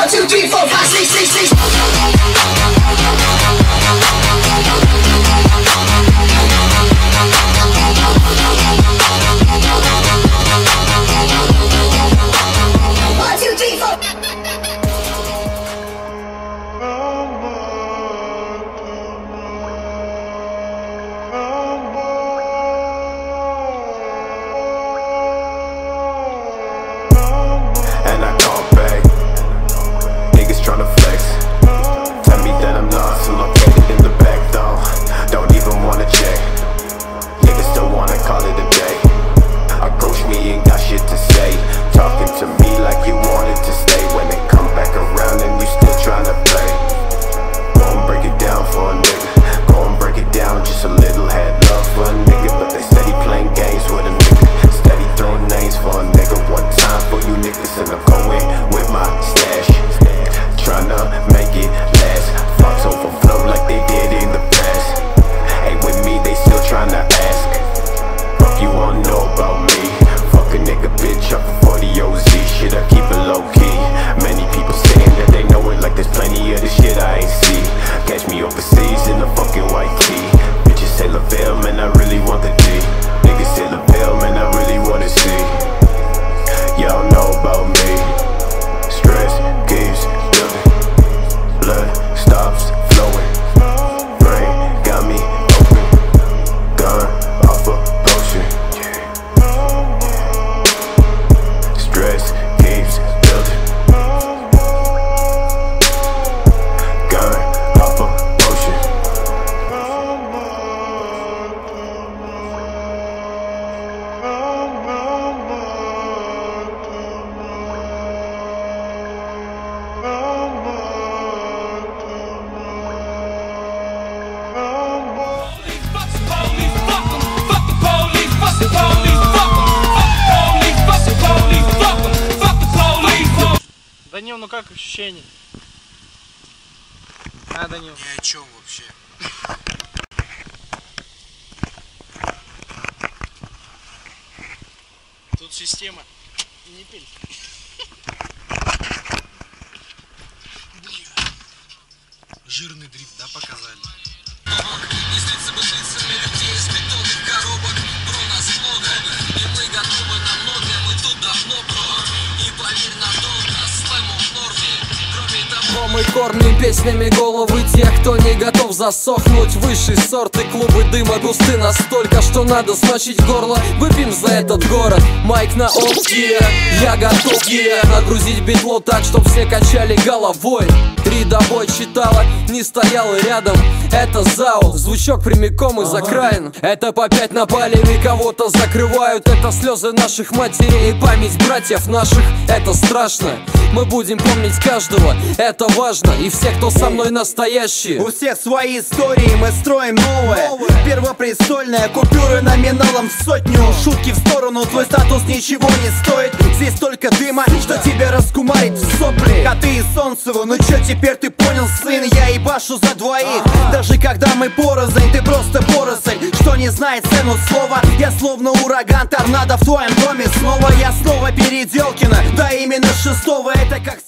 1, 2, 3, 4, 5, 6, 6, 6. Данил, ну как ощущения? А, Данил? Ни о чем вообще. Тут система. Не пиль. Жирный дрифт, да, показали? Мы кормим песнями головы тех, кто не готов засохнуть. Высший сорт и клубы дыма густы настолько, что надо смочить горло. Выпьем за этот город. Майк на олдские, я готов нагрузить битло так, чтоб все качали головой. 3 добой читала, не стояла рядом. Это ЗАО, звучок прямиком из окраин. Это по 5 на палеве, кого-то закрывают. Это слезы наших матерей и память братьев наших. Это страшно, мы будем помнить каждого. Это важно, и все, кто со мной настоящие. У всех свои истории, мы строим новое. Первопрестольная, купюры номиналом в 100. Шутки в сторону, твой статус ничего не стоит. Здесь столько дыма, что тебя раскумарит в сопли. Коты и Солнцеву, ну чё теперь ты понял, сын? Я ебашу за двоих. Даже когда мы порознь, ты просто поросль. Что не знает цену слова. Я словно ураган, торнадо в твоем доме снова. Я снова Переделкино, да именно 6-го. Это как